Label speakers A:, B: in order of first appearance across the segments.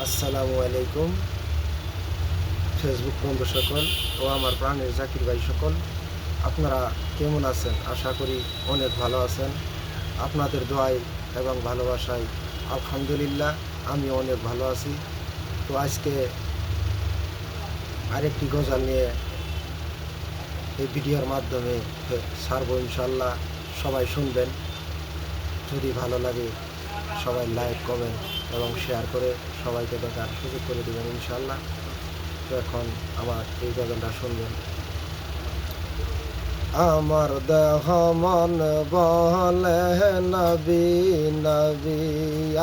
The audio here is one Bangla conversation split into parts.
A: আসসালামু আলাইকুম ফেসবুক বন্ধু সকল ও আমার প্রাণের জাকির ভাই সকল, আপনারা কেমন আছেন? আশা করি অনেক ভালো আছেন। আপনাদের দোয়ায় এবং ভালোবাসায় আলহামদুলিল্লাহ আমি অনেক ভালো আছি। তো আজকে আরেকটি গজল নিয়ে এই ভিডিওর মাধ্যমে ছাড়বো ইনশাল্লাহ। সবাই শুনবেন, যদি ভালো লাগে সবাই লাইক কমেন্ট এবং শেয়ার করে সবাইকে দেখার সুযোগ করে দেবেন ইনশাল্লাহ। তো এখন আমার এই গজলটা শুনবেন। আমার দেহ মন বলে নবী নবী,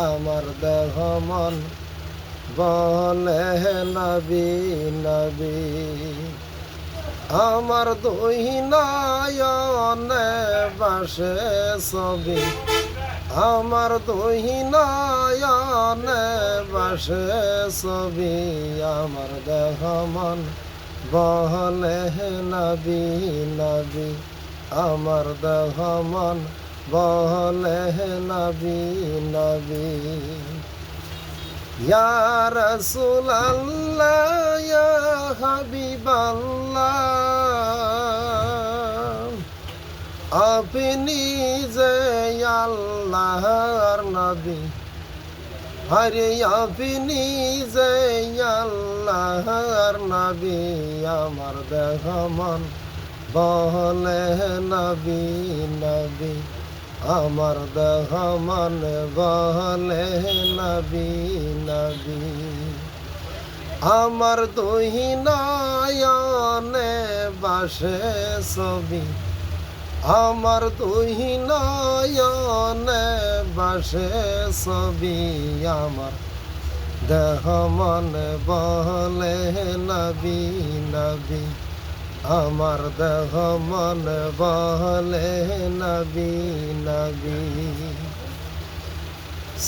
A: আমার দেহ মন বলে নবী নবী, আমার দুই নয়নে বাসে ছবি, আমার দুই নয়নে বাসে ছবি, আমার দেহ মন বলে নবী নবী, আমার দেহ মন বলে নবী নবী। ইয়া রাসূলুল্লাহ ইয়া হাবিবাল্লাহ, আপনি যে আল্লাহর নবী, আরে আপনি যে আল্লাহর নবী, আমার দেহ মন বলে নবী নবী, আমার দেহ মন বলে নবী নবী, আমার দুই নয়নে বাসে ছবি, আমার দুই নয়নে বাসে ছবি, আমার দেহ মন বলে নবী নবী, আমার দেহ মন বলে নবী নবী।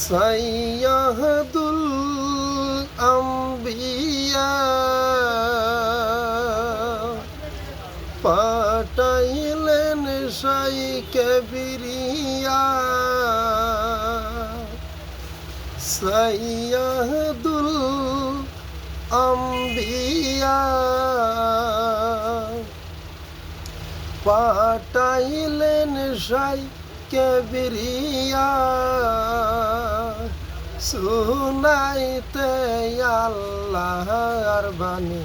A: সাইয়্যিদুল আম্বিয়া পাঠাইলেন শাইখে বিরিয়া, সাইয়্যিদুল আম্বিয়া পাঠাইলেন শাইখে বিরিয়া, শুনাইতে আল্লাহর বাণী,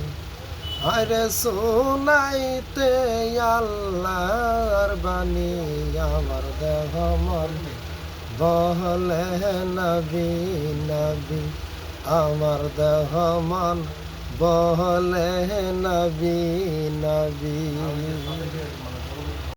A: আরে শুনাইতে আল্লাহর বাণী, আমার দেহ মন বলে নবী নবী, আমার দেহ মন বলে নবী নবী।